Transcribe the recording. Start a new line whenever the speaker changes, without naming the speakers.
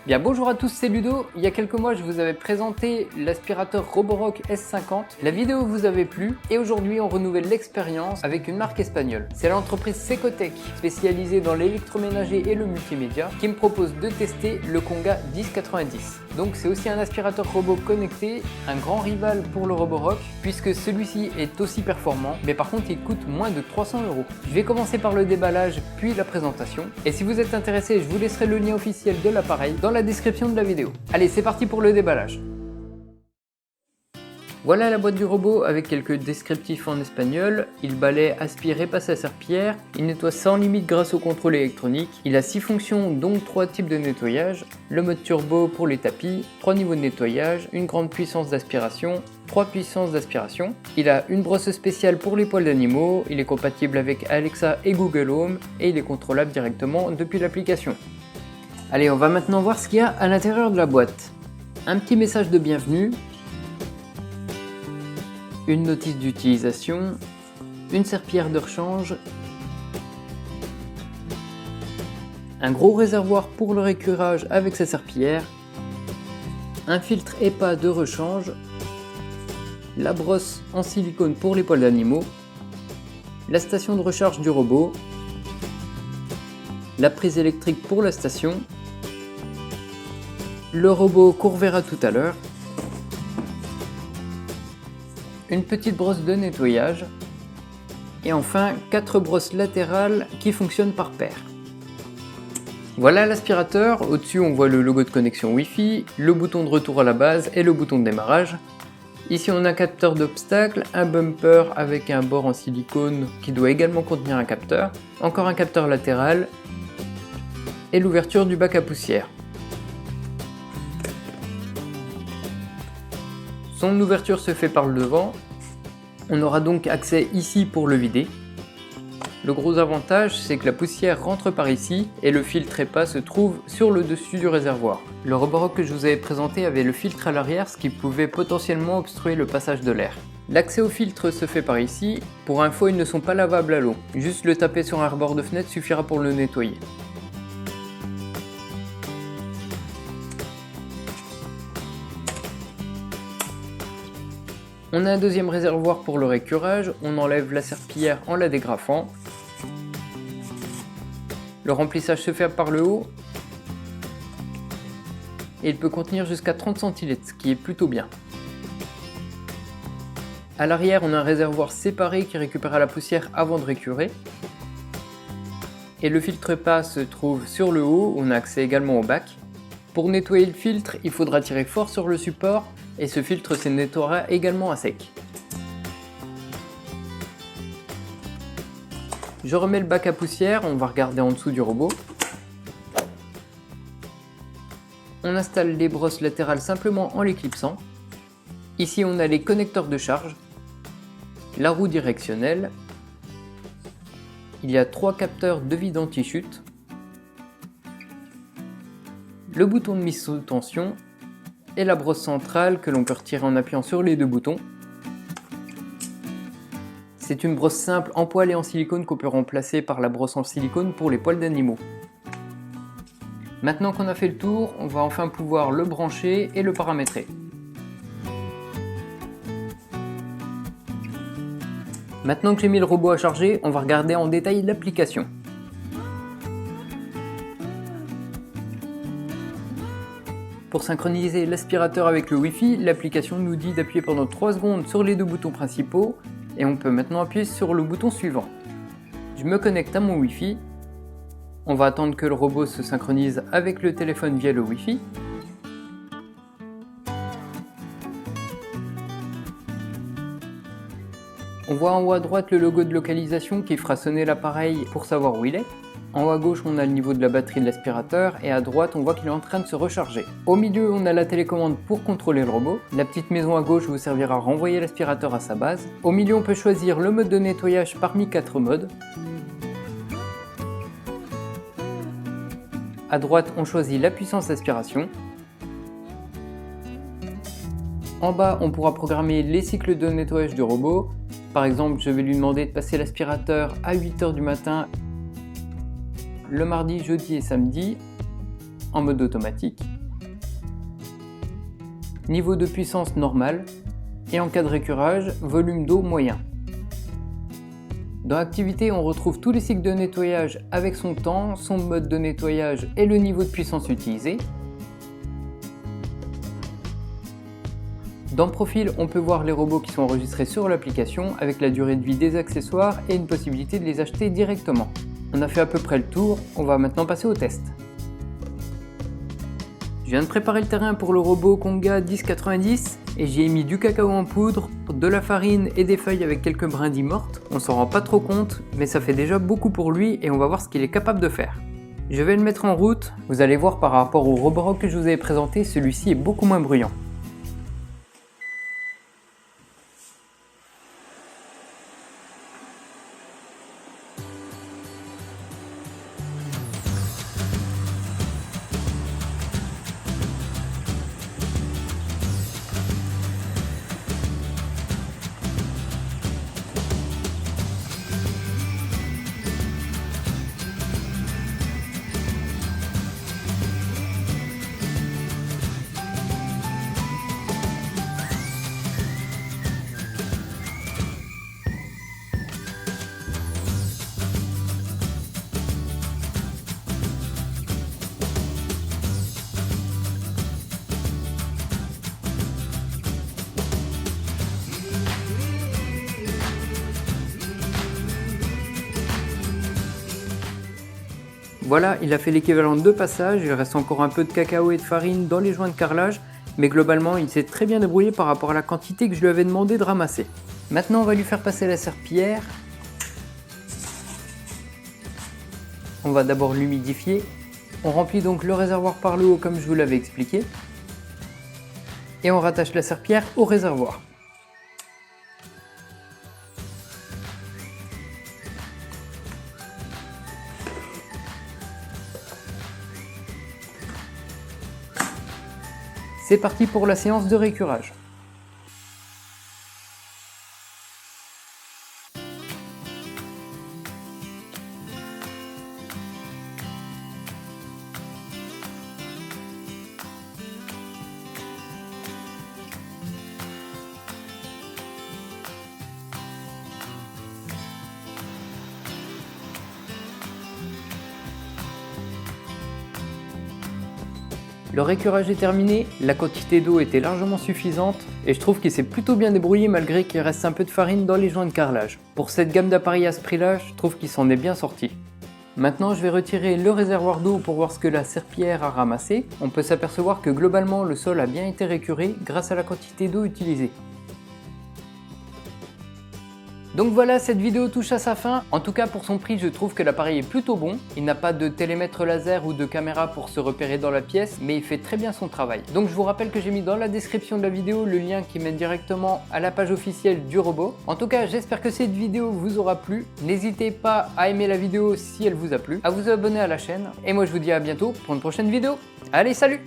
Bien bonjour à tous, c'est Ludo. Il y a quelques mois je vous avais présenté l'aspirateur Roborock S50. La vidéo vous avait plu et aujourd'hui on renouvelle l'expérience avec une marque espagnole. C'est l'entreprise Secotec, spécialisée dans l'électroménager et le multimédia, qui me propose de tester le Konga 1090. Donc c'est aussi un aspirateur robot connecté, un grand rival pour le Roborock, puisque celui-ci est aussi performant, mais par contre il coûte moins de 300 €. Je vais commencer par le déballage puis la présentation. Et si vous êtes intéressé, je vous laisserai le lien officiel de l'appareil dans la description de la vidéo. Allez, c'est parti pour le déballage. Voilà la boîte du robot avec quelques descriptifs en espagnol. Il balaie, aspire et passe à serpillière. Il nettoie sans limite grâce au contrôle électronique. Il a 6 fonctions dont 3 types de nettoyage. Le mode turbo pour les tapis, 3 niveaux de nettoyage, une grande puissance d'aspiration, 3 puissances d'aspiration. Il a une brosse spéciale pour les poils d'animaux. Il est compatible avec Alexa et Google Home et il est contrôlable directement depuis l'application. Allez, on va maintenant voir ce qu'il y a à l'intérieur de la boîte. Un petit message de bienvenue, une notice d'utilisation, une serpillière de rechange, un gros réservoir pour le récurage avec sa serpillière, un filtre EPA de rechange, la brosse en silicone pour les poils d'animaux, la station de recharge du robot, la prise électrique pour la station, le robot qu'on reverra tout à l'heure, une petite brosse de nettoyage et enfin 4 brosses latérales qui fonctionnent par paire. Voilà l'aspirateur, au-dessus on voit le logo de connexion Wi-Fi, le bouton de retour à la base et le bouton de démarrage. Ici on a un capteur d'obstacles, un bumper avec un bord en silicone qui doit également contenir un capteur, encore un capteur latéral et l'ouverture du bac à poussière. Son ouverture se fait par le devant, on aura donc accès ici pour le vider. Le gros avantage c'est que la poussière rentre par ici et le filtre EPA se trouve sur le dessus du réservoir. Le Roborock que je vous avais présenté avait le filtre à l'arrière, ce qui pouvait potentiellement obstruer le passage de l'air. L'accès au filtre se fait par ici, pour info ils ne sont pas lavables à l'eau, juste le taper sur un rebord de fenêtre suffira pour le nettoyer. On a un deuxième réservoir pour le récurage, on enlève la serpillière en la dégrafant. Le remplissage se fait par le haut et il peut contenir jusqu'à 30 centilitres, ce qui est plutôt bien. À l'arrière, on a un réservoir séparé qui récupère la poussière avant de récurer. Et le filtre EPA se trouve sur le haut, on a accès également au bac. Pour nettoyer le filtre, il faudra tirer fort sur le support et ce filtre se nettoiera également à sec. Je remets le bac à poussière, on va regarder en dessous du robot. On installe les brosses latérales simplement en les clipsant. Ici on a les connecteurs de charge, la roue directionnelle, il y a 3 capteurs de vide anti-chute, le bouton de mise sous tension et la brosse centrale que l'on peut retirer en appuyant sur les 2 boutons. C'est une brosse simple en poil et en silicone qu'on peut remplacer par la brosse en silicone pour les poils d'animaux. Maintenant qu'on a fait le tour, on va enfin pouvoir le brancher et le paramétrer. Maintenant que j'ai mis le robot à charger, on va regarder en détail l'application. Pour synchroniser l'aspirateur avec le Wi-Fi, l'application nous dit d'appuyer pendant 3 secondes sur les 2 boutons principaux et on peut maintenant appuyer sur le bouton suivant. Je me connecte à mon Wi-Fi. On va attendre que le robot se synchronise avec le téléphone via le Wi-Fi. On voit en haut à droite le logo de localisation qui fera sonner l'appareil pour savoir où il est. En haut à gauche, on a le niveau de la batterie de l'aspirateur et à droite, on voit qu'il est en train de se recharger. Au milieu, on a la télécommande pour contrôler le robot. La petite maison à gauche vous servira à renvoyer l'aspirateur à sa base. Au milieu, on peut choisir le mode de nettoyage parmi 4 modes. À droite, on choisit la puissance d'aspiration. En bas, on pourra programmer les cycles de nettoyage du robot. Par exemple, je vais lui demander de passer l'aspirateur à 8 h du matin le mardi, jeudi et samedi en mode automatique. niveau de puissance normal et en cas de récurage, volume d'eau moyen. Dans Activité, on retrouve tous les cycles de nettoyage avec son temps, son mode de nettoyage et le niveau de puissance utilisé. Dans Profil, on peut voir les robots qui sont enregistrés sur l'application avec la durée de vie des accessoires et une possibilité de les acheter directement. On a fait à peu près le tour, on va maintenant passer au test. Je viens de préparer le terrain pour le robot Konga 1090 et j'y ai mis du cacao en poudre, de la farine et des feuilles avec quelques brindilles mortes. On s'en rend pas trop compte, mais ça fait déjà beaucoup pour lui et on va voir ce qu'il est capable de faire. Je vais le mettre en route, vous allez voir par rapport au Roborock que je vous avais présenté, celui-ci est beaucoup moins bruyant. Voilà, il a fait l'équivalent de 2 passages, il reste encore un peu de cacao et de farine dans les joints de carrelage, mais globalement il s'est très bien débrouillé par rapport à la quantité que je lui avais demandé de ramasser. Maintenant on va lui faire passer la serpillière. On va d'abord l'humidifier. On remplit donc le réservoir par le haut comme je vous l'avais expliqué. Et on rattache la serpillière au réservoir. C'est parti pour la séance de récurage. Le récurage est terminé, la quantité d'eau était largement suffisante et je trouve qu'il s'est plutôt bien débrouillé malgré qu'il reste un peu de farine dans les joints de carrelage. Pour cette gamme d'appareils à ce prix-là, je trouve qu'il s'en est bien sorti. Maintenant je vais retirer le réservoir d'eau pour voir ce que la serpillière a ramassé. On peut s'apercevoir que globalement le sol a bien été récuré grâce à la quantité d'eau utilisée. Donc voilà, cette vidéo touche à sa fin. En tout cas pour son prix, je trouve que l'appareil est plutôt bon. Il n'a pas de télémètre laser ou de caméra pour se repérer dans la pièce, mais il fait très bien son travail. Donc je vous rappelle que j'ai mis dans la description de la vidéo le lien qui mène directement à la page officielle du robot. En tout cas, j'espère que cette vidéo vous aura plu. N'hésitez pas à aimer la vidéo si elle vous a plu, à vous abonner à la chaîne. Et moi je vous dis à bientôt pour une prochaine vidéo. Allez, salut!